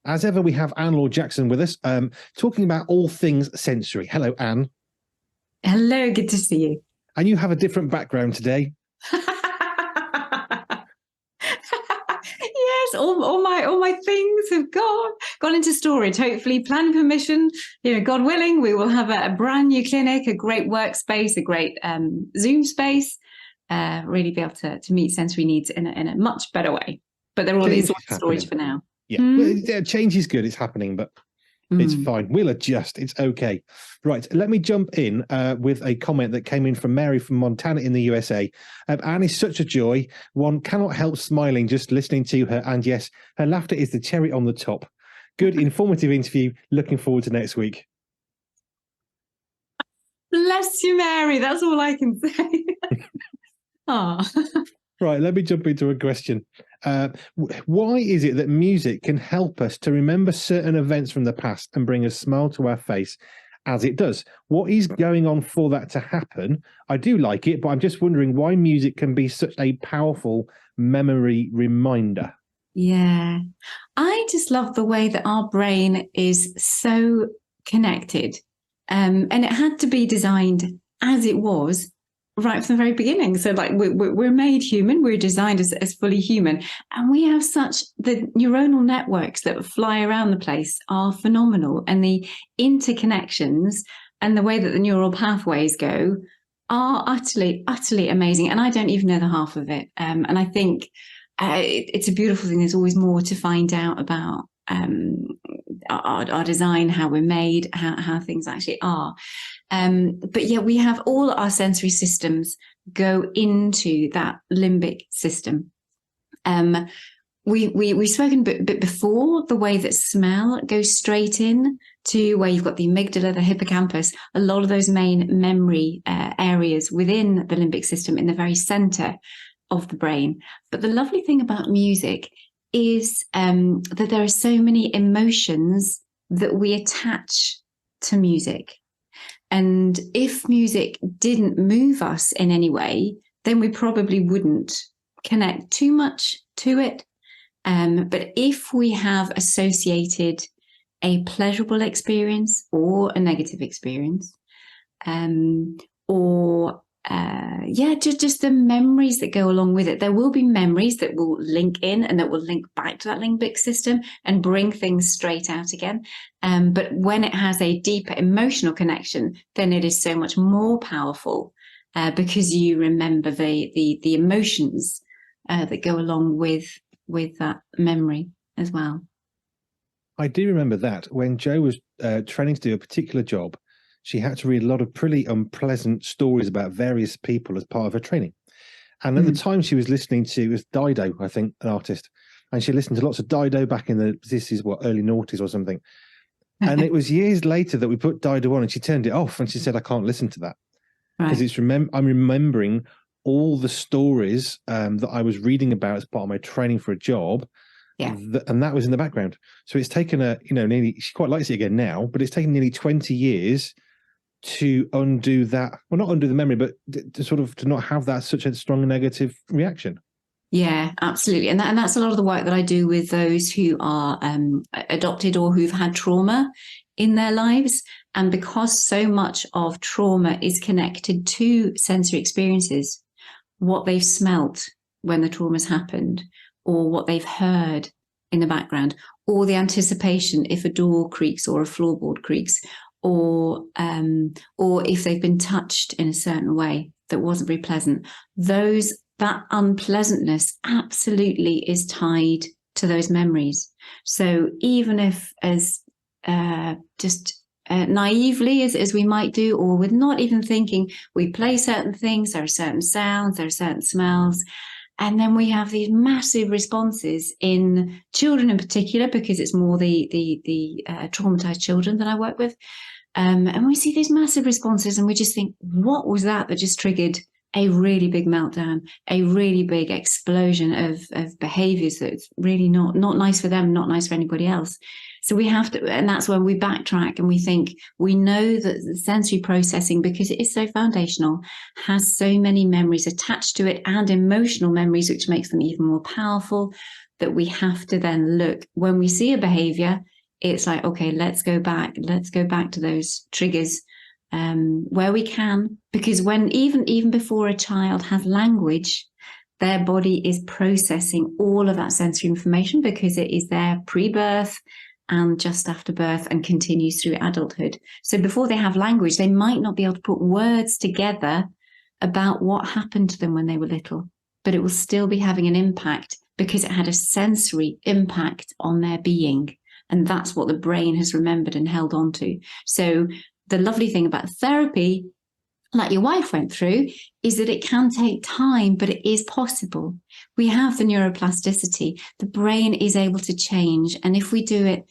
As ever, we have Laure Jackson with us, talking about all things sensory. Hello, Anne. Hello, good to see you. And you have a different background today. Yes, all my things have gone into storage. Hopefully, planning permission. God willing, we will have a brand new clinic, a great workspace, a great Zoom space. Really be able to meet sensory needs in a much better way. But they're all in storage for now. Yeah, well, change is good. It's happening, but it's fine. We'll adjust. It's okay. Right. Let me jump in with a comment that came in from Mary from Montana in the USA. Anne is such a joy. One cannot help smiling just listening to her. And yes, her laughter is the cherry on the top. Good, informative interview. Looking forward to next week. Bless you, Mary. That's all I can say. Right, let me jump into a question. Why is it that music can help us to remember certain events from the past and bring a smile to our face as it does? What is going on for that to happen? I do like it, but I'm just wondering why music can be such a powerful memory reminder. Yeah, I just love the way that our brain is so connected. And it had to be designed as it was right from the very beginning. So like we're made human, we're designed as fully human. And we have the neuronal networks that fly around the place are phenomenal. And the interconnections and the way that the neural pathways go are utterly, utterly amazing. And I don't even know the half of it. And I think it's a beautiful thing. There's always more to find out about our design, how we're made, how things actually are. But yeah, we have all our sensory systems go into that limbic system. We've spoken a bit before the way that smell goes straight in to where you've got the amygdala, the hippocampus, a lot of those main memory areas within the limbic system in the very center of the brain. But the lovely thing about music is that there are so many emotions that we attach to music. And if music didn't move us in any way, then we probably wouldn't connect too much to it. But if we have associated a pleasurable experience or a negative experience, just the memories that go along with it. There will be memories that will link in and that will link back to that limbic system and bring things straight out again. But when it has a deeper emotional connection, then it is so much more powerful because you remember the emotions that go along with that memory as well. I do remember that when Jo was training to do a particular job, she had to read a lot of pretty unpleasant stories about various people as part of her training. And at the time she was listening to, it was Dido, I think, an artist. And she listened to lots of Dido back in early noughties or something. And it was years later that we put Dido on and she turned it off and she said, I can't listen to that. Because I'm remembering all the stories that I was reading about as part of my training for a job. Yeah. And that was in the background. So it's taken she quite likes it again now, but it's taken nearly 20 years to undo that, well, not undo the memory, but to not have that such a strong negative reaction. Yeah, absolutely. And that's a lot of the work that I do with those who are adopted or who've had trauma in their lives. And because so much of trauma is connected to sensory experiences, what they've smelt when the trauma's happened, or what they've heard in the background, or the anticipation if a door creaks or a floorboard creaks, or if they've been touched in a certain way that wasn't very pleasant, that unpleasantness absolutely is tied to those memories. So even if as naively as we might do, or with not even thinking, we play certain things, there are certain sounds, there are certain smells, and then we have these massive responses in children in particular, because it's more the traumatized children that I work with. And we see these massive responses and we just think, what was that just triggered a really big meltdown, a really big explosion of behaviors that's really not nice for them, not nice for anybody else. So we have to, and that's when we backtrack and we think, we know that the sensory processing, because it is so foundational, has so many memories attached to it and emotional memories, which makes them even more powerful, that we have to then look, when we see a behavior, it's like, okay, let's go back to those triggers where we can, because when even before a child has language, their body is processing all of that sensory information because it is there pre-birth and just after birth and continues through adulthood. So before they have language, they might not be able to put words together about what happened to them when they were little, but it will still be having an impact because it had a sensory impact on their being. And that's what the brain has remembered and held on to. So the lovely thing about therapy, like your wife went through, is that it can take time, but it is possible. We have the neuroplasticity. The brain is able to change. And if we do it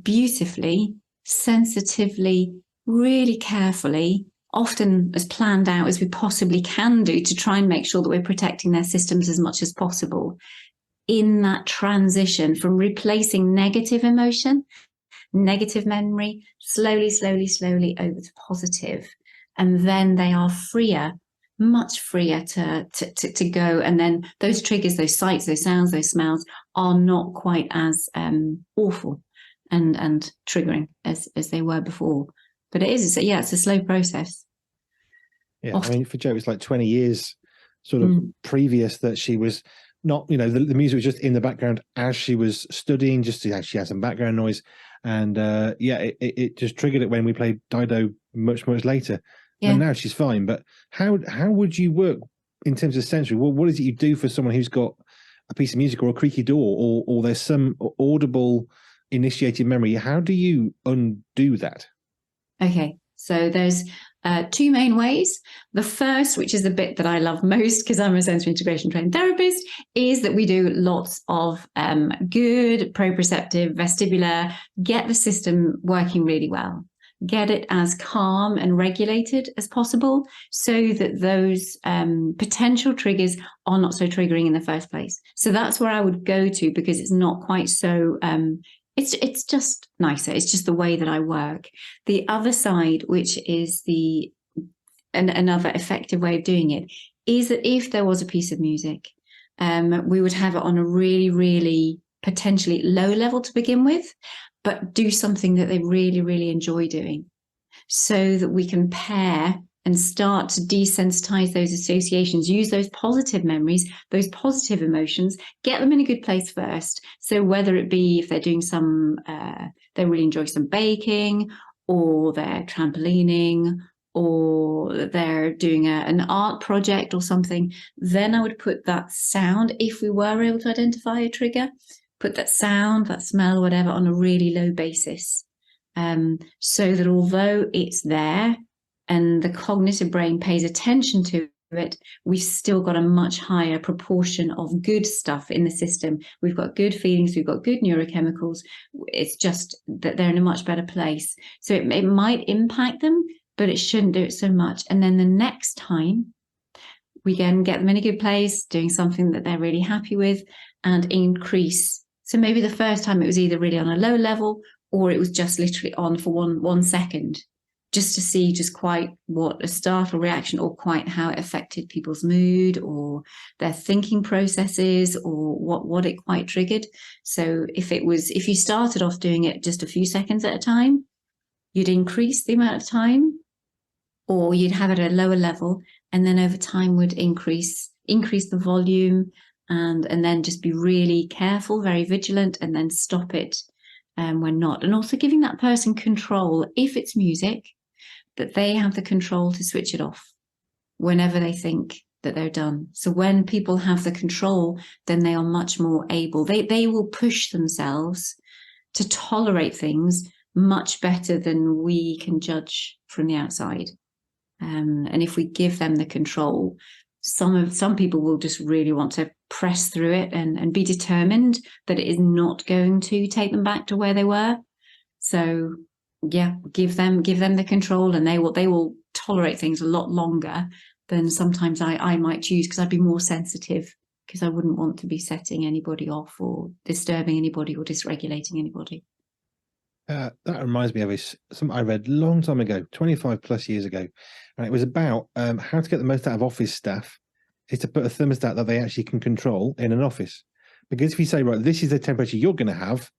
beautifully, sensitively, really carefully, often as planned out as we possibly can do to try and make sure that we're protecting their systems as much as possible, in that transition from replacing negative emotion, negative memory, slowly over to positive. And then they are freer, much freer to go. And then those triggers, those sights, those sounds, those smells are not quite as awful and triggering as they were before. But it's a slow process. Yeah, often. I mean, for Jo, it's like 20 years sort of previous that she was not, the music was just in the background as she was studying, just to she had some background noise. And it just triggered it when we played Dido much later. Yeah. And now she's fine. But how would you work in terms of sensory? What is it you do for someone who's got a piece of music or a creaky door or there's some audible initiated memory? How do you undo that? Okay, so there's two main ways. The first, which is the bit that I love most because I'm a sensory integration trained therapist, is that we do lots of good proprioceptive, vestibular, get the system working really well. Get it as calm and regulated as possible so that those potential triggers are not so triggering in the first place. So that's where I would go to because it's not quite so... It's just nicer. It's just the way that I work. The other side, which is another effective way of doing it, is that if there was a piece of music, we would have it on a really, really potentially low level to begin with, but do something that they really, really enjoy doing so that we can pair and start to desensitize those associations, use those positive memories, those positive emotions, get them in a good place first. So whether it be if they're doing they really enjoy some baking, or they're trampolining, or they're doing an art project or something, then I would put that sound, if we were able to identify a trigger, put that sound, that smell, whatever, on a really low basis. So that although it's there, and the cognitive brain pays attention to it, we've still got a much higher proportion of good stuff in the system. We've got good feelings, we've got good neurochemicals. It's just that they're in a much better place. So it might impact them, but it shouldn't do it so much. And then the next time, we can get them in a good place, doing something that they're really happy with, and increase. So maybe the first time it was either really on a low level, or it was just literally on for one second, just to see just quite what a startle reaction or quite how it affected people's mood or their thinking processes or what it quite triggered. So if you started off doing it just a few seconds at a time, you'd increase the amount of time, or you'd have it at a lower level, and then over time would increase the volume and then just be really careful, very vigilant, and then stop it when not. And also giving that person control, if it's music, that they have the control to switch it off whenever they think that they're done. So when people have the control, then they are much more able. They will push themselves to tolerate things much better than we can judge from the outside. And if we give them the control, some people will just really want to press through it and be determined that it is not going to take them back to where they were. So yeah, give them the control, and they will tolerate things a lot longer than sometimes I might choose, because I'd be more sensitive, because I wouldn't want to be setting anybody off or disturbing anybody or dysregulating anybody. That reminds me of something I read a long time ago, 25 plus years ago. And it was about how to get the most out of office staff is to put a thermostat that they actually can control in an office. Because if you say, right, this is the temperature you're going to have,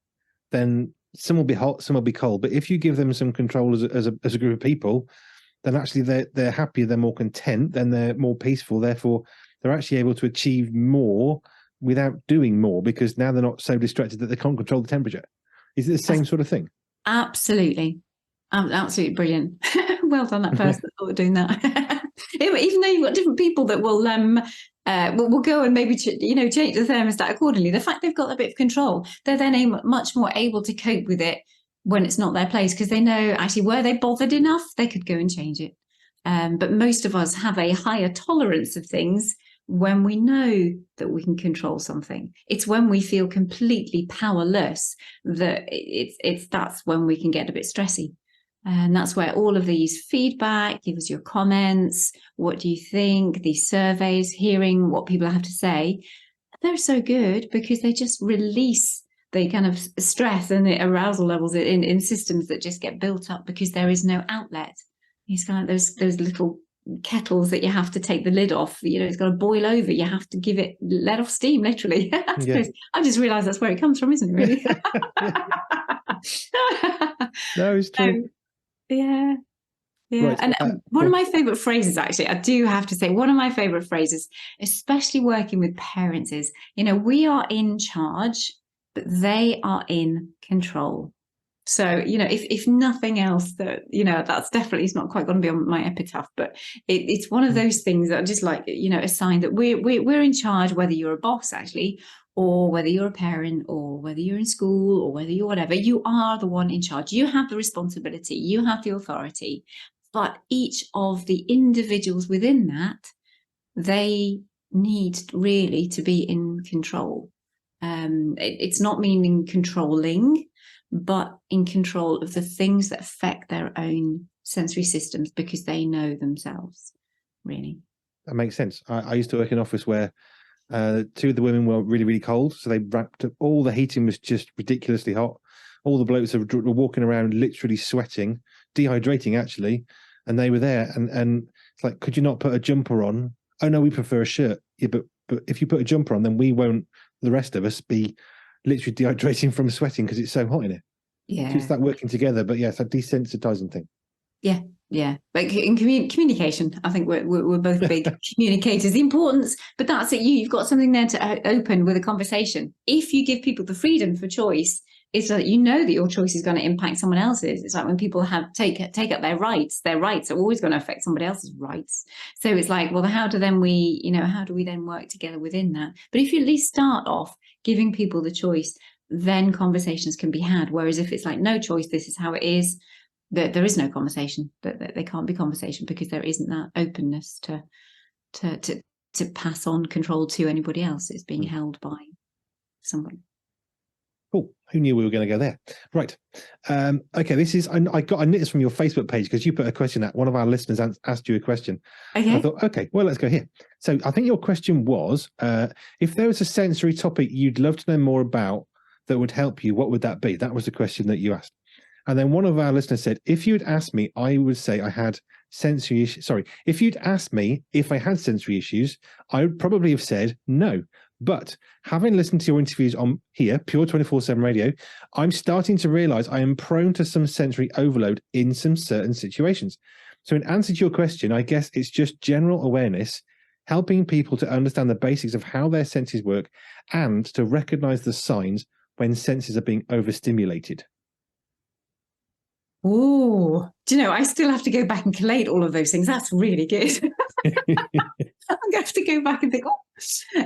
then some will be hot, some will be cold. But if you give them some control as a group of people, then actually they're happier, they're more content, then they're more peaceful. Therefore, they're actually able to achieve more without doing more because now they're not so distracted that they can't control the temperature. Is it the same sort of thing? Absolutely. Absolutely brilliant. Well done, that person that thought of doing that. Even though you've got different people that will go and maybe change the thermostat accordingly. The fact they've got a bit of control, they're then much more able to cope with it when it's not their place because they know actually were they bothered enough, they could go and change it. But most of us have a higher tolerance of things when we know that we can control something. It's when we feel completely powerless that that's when we can get a bit stressy. And that's where all of these feedback, give us your comments, what do you think, these surveys, hearing what people have to say, they're so good because they just release the kind of stress and the arousal levels in systems that just get built up because there is no outlet. It's kind of those little kettles that you have to take the lid off. It's got to boil over. You have to let off steam, literally. Yeah. I just realised that's where it comes from, isn't it, really? No, it's true. Yeah. Right. And one of my favourite phrases, actually, I do have to say, one of my favourite phrases, especially working with parents is, we are in charge, but they are in control. So, if nothing else, that's definitely, it's not quite going to be on my epitaph, but it's one of those things that are just like, a sign that we're in charge, whether you're a boss, actually, or whether you're a parent, or whether you're in school, or whether you're whatever, you are the one in charge. You have the responsibility, you have the authority, but each of the individuals within that, they need really to be in control. It's not meaning controlling, but in control of the things that affect their own sensory systems because they know themselves, really. That makes sense. I used to work in an office where two of the women were really, really cold. So they wrapped up, all the heating was just ridiculously hot. All the blokes were walking around literally sweating, dehydrating actually. And they were there. And it's like, could you not put a jumper on? Oh, no, we prefer a shirt. Yeah, but if you put a jumper on, then we won't, the rest of us, be literally dehydrating from sweating because it's so hot in it. Yeah. So it's that working together. But yeah, it's a desensitizing thing. Yeah. Yeah, but in communication, I think we're both big communicators. The importance, but that's it. You've got something there to open with a conversation. If you give people the freedom for choice, it's that that your choice is going to impact someone else's. It's like when people take up their rights are always going to affect somebody else's rights. So it's like, well, how do we then work together within that? But if you at least start off giving people the choice, then conversations can be had. Whereas if it's like no choice, this is how it is. There is no conversation, that there can't be conversation because there isn't that openness to pass on control to anybody else. It's being held by somebody. Cool. Who knew we were going to go there? Right. Okay. This is, I knit this from your Facebook page because you put a question out. One of our listeners asked you a question. Okay. I thought, okay, well, let's go here. So I think your question was, if there was a sensory topic you'd love to know more about that would help you, what would that be? That was the question that you asked. And then one of our listeners said, if you'd asked me, I would say I had sensory issues. Sorry, if you'd asked me if I had sensory issues, I would probably have said no. But having listened to your interviews on here, Pure 24/7 Radio, I'm starting to realize I am prone to some sensory overload in some certain situations. So in answer to your question, I guess it's just general awareness, helping people to understand the basics of how their senses work and to recognize the signs when senses are being overstimulated. Oh, do you know, I still have to go back and collate all of those things. That's really good. I'm going to have to go back and think,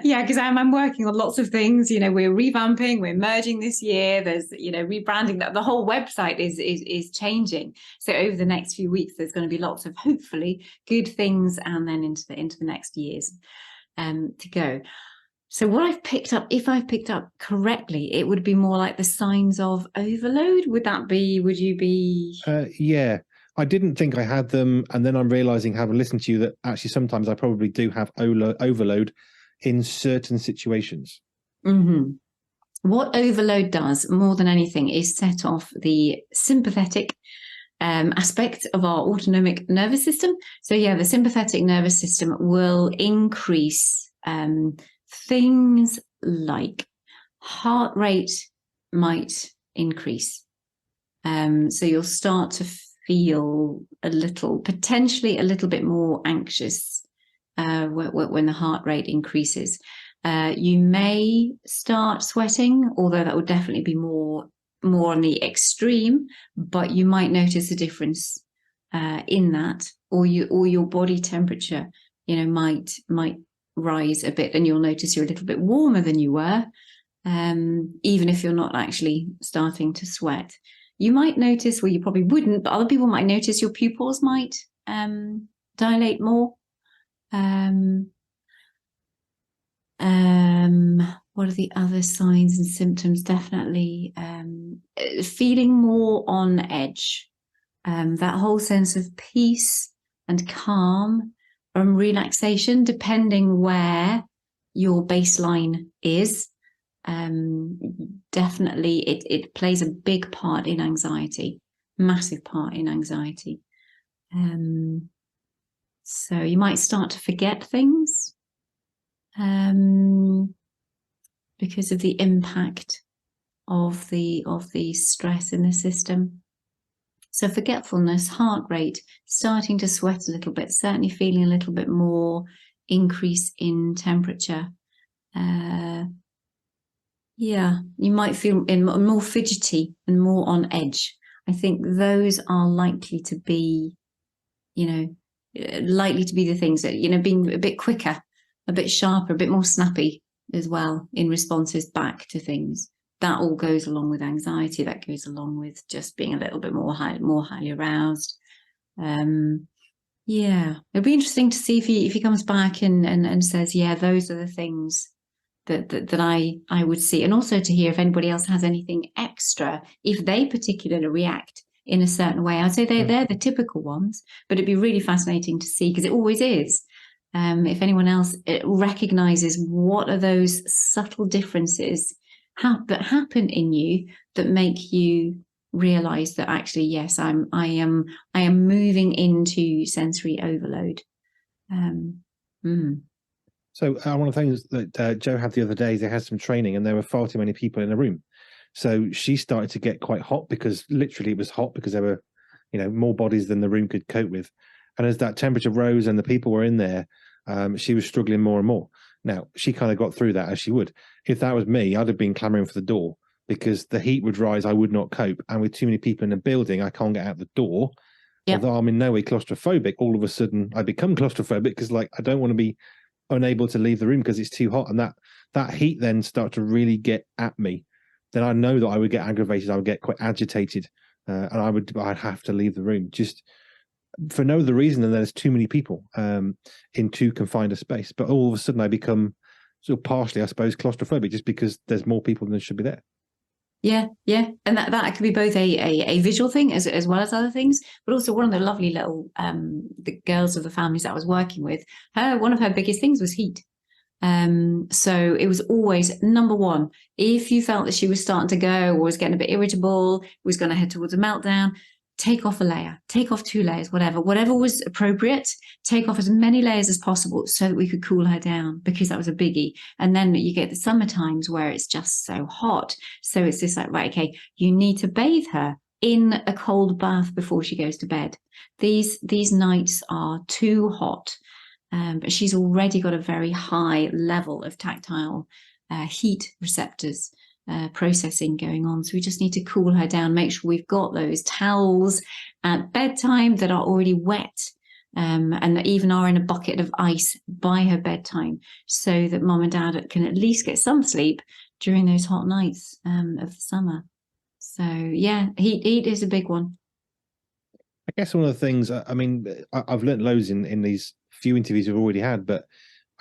yeah, because I'm working on lots of things. We're revamping, we're merging this year. There's, rebranding. That the whole website is changing. So over the next few weeks, there's going to be lots of hopefully good things, and then into the next years to go. So what I've picked up, if I've picked up correctly, it would be more like the signs of overload. Would you be? Yeah, I didn't think I had them. And then I'm realizing, having listened to you, that actually sometimes I probably do have overload in certain situations. Mm-hmm. What overload does more than anything is set off the sympathetic aspect of our autonomic nervous system. So yeah, the sympathetic nervous system will increase things like heart rate might increase. So you'll start to feel potentially a little bit more anxious when the heart rate increases. You may start sweating, although that would definitely be more on the extreme, but you might notice a difference in that, or your body temperature, might rise a bit, and you'll notice you're a little bit warmer than you were, even if you're not actually starting to sweat. You might notice, well, you probably wouldn't, but other people might notice your pupils might dilate more. What are the other signs and symptoms? Definitely feeling more on edge. That whole sense of peace and calm and relaxation, depending where your baseline is. Definitely it plays a big part in anxiety, massive part in anxiety. So you might start to forget things because of the impact of the stress in the system. So forgetfulness, heart rate, starting to sweat a little bit, certainly feeling a little bit more increase in temperature. Yeah, you might feel more fidgety and more on edge. I think those are likely to be the things that, being a bit quicker, a bit sharper, a bit more snappy as well in responses back to things. That all goes along with anxiety. That goes along with just being a little bit more highly aroused. Yeah, it'll be interesting to see if he comes back and says, yeah, those are the things that I would see, and also to hear if anybody else has anything extra, if they particularly react in a certain way. I'd say they're the typical ones, but it'd be really fascinating to see, because it always is. If anyone else recognizes what are those subtle differences that happen in you that make you realize that actually, yes, I am moving into sensory overload. So one of the things that Joe had the other day, they had some training and there were far too many people in the room. So she started to get quite hot, because literally it was hot because there were, more bodies than the room could cope with. And as that temperature rose and the people were in there, she was struggling more and more. Now, she kind of got through that, as she would. If that was me, I'd have been clamoring for the door, because the heat would rise, I would not cope. And with too many people in the building, I can't get out the door. Yep. Although I'm in no way claustrophobic, all of a sudden I become claustrophobic, because I don't want to be unable to leave the room because it's too hot, and that heat then start to really get at me. Then I know that I would get aggravated, I would get quite agitated, and I'd have to leave the room, just for no other reason than there's too many people in too confined a space. But all of a sudden I become sort of partially, I suppose, claustrophobic, just because there's more people than should be there. Yeah, and that could be both a visual thing as well as other things, but also one of the lovely little the girls of the families that I was working with, one of her biggest things was heat. So it was always number one. If you felt that she was starting to go, or was getting a bit irritable, was going to head towards a meltdown, take off a layer, take off 2 layers, whatever was appropriate, take off as many layers as possible so that we could cool her down, because that was a biggie. And then you get the summer times where it's just so hot. So it's just like, right, okay, you need to bathe her in a cold bath before she goes to bed. These nights are too hot. But she's already got a very high level of tactile heat receptors processing going on. So we just need to cool her down, make sure we've got those towels at bedtime that are already wet, and that even are in a bucket of ice by her bedtime, so that mom and dad can at least get some sleep during those hot nights of the summer. So yeah, heat is a big one. I guess one of the things, I've learned loads in these few interviews we've already had, but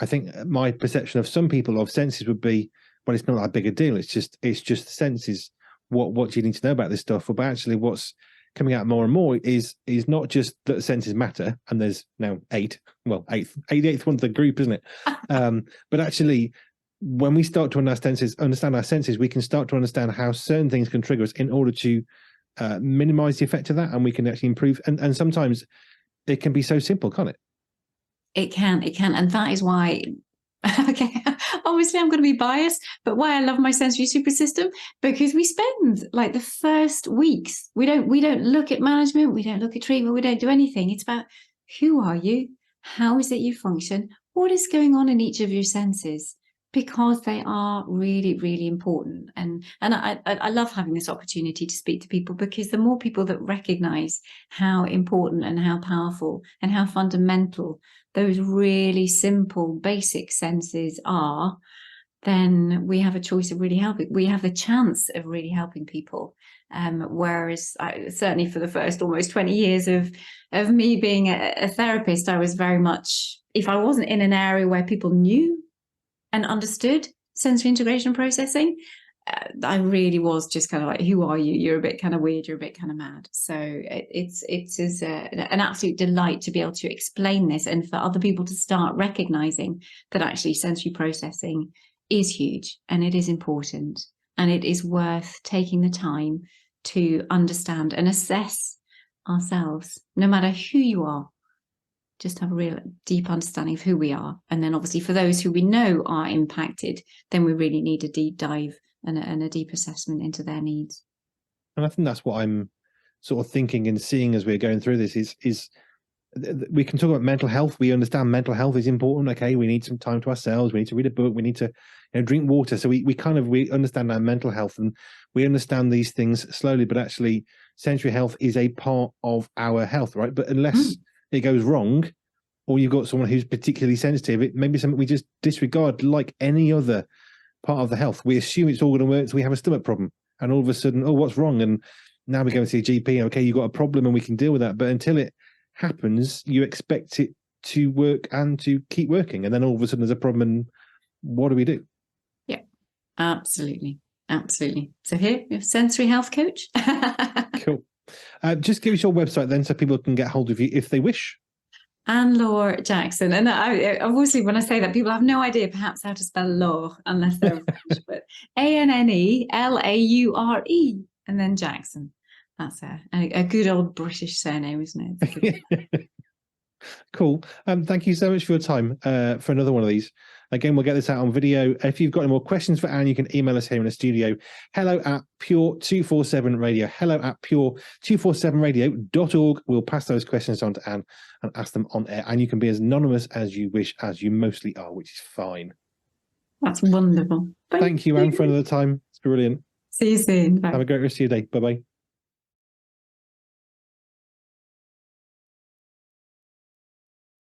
I think my perception of some people of senses would be, well, it's not that big a deal. It's just the senses. What do you need to know about this stuff? But actually, what's coming out more and more is not just that the senses matter, and there's now 8. Well, eighth one of the group, isn't it? But actually, when we start to understand our senses, we can start to understand how certain things can trigger us in order to minimize the effect of that, and we can actually improve. And sometimes it can be so simple, can't it? It can, and that is why. Okay, obviously I'm going to be biased, but why I love my sensory super system, because we spend like the first weeks, we don't look at management, we don't look at treatment, we don't do anything. It's about who are you, how is it you function, what is going on in each of your senses, because they are really, really important. And I love having this opportunity to speak to people, because the more people that recognize how important and how powerful and how fundamental those really simple, basic senses are, then we have a choice of really helping. We have the chance of really helping people. Whereas certainly for the first almost 20 years of me being a therapist, I was very much, if I wasn't in an area where people knew and understood sensory integration processing, I really was just kind of like, who are you? You're a bit kind of weird. You're a bit kind of mad. So it's an absolute delight to be able to explain this, and for other people to start recognizing that actually sensory processing is huge, and it is important, and it is worth taking the time to understand and assess ourselves, no matter who you are. Just have a real deep understanding of who we are. And then obviously for those who we know are impacted, then we really need a deep dive and a deep assessment into their needs. And I think that's what I'm sort of thinking and seeing as we're going through this is we can talk about mental health. We understand mental health is important. Okay, we need some time to ourselves. We need to read a book. We need to drink water. So we understand our mental health, and we understand these things slowly. But actually, sensory health is a part of our health, right? But unless it goes wrong, or you've got someone who's particularly sensitive, it may be something we just disregard, like any other part of the health. We assume it's all going to work, so we have a stomach problem, and all of a sudden, oh, what's wrong? And now we go and see a GP. Okay, you've got a problem, and we can deal with that. But until it happens, you expect it to work and to keep working, and then all of a sudden there's a problem, and what do we do? Yeah, absolutely. So here we have sensory health coach. Cool. Just give us your website then, so people can get hold of you if they wish. Laure Jackson. And I obviously, when I say that, people have no idea perhaps how to spell Laure unless they're French, but ANNELAURE and then Jackson. That's a good old British surname, isn't it? Cool. Thank you so much for your time for another one of these. Again, we'll get this out on video. If you've got any more questions for Anne, you can email us here in the studio. hello@pure247radio. hello@pure247radio.org. We'll pass those questions on to Anne and ask them on air. And you can be as anonymous as you wish, as you mostly are, which is fine. That's wonderful. Thank you, Anne, for another time. It's brilliant. See you soon. Bye. Have a great rest of your day. Bye-bye.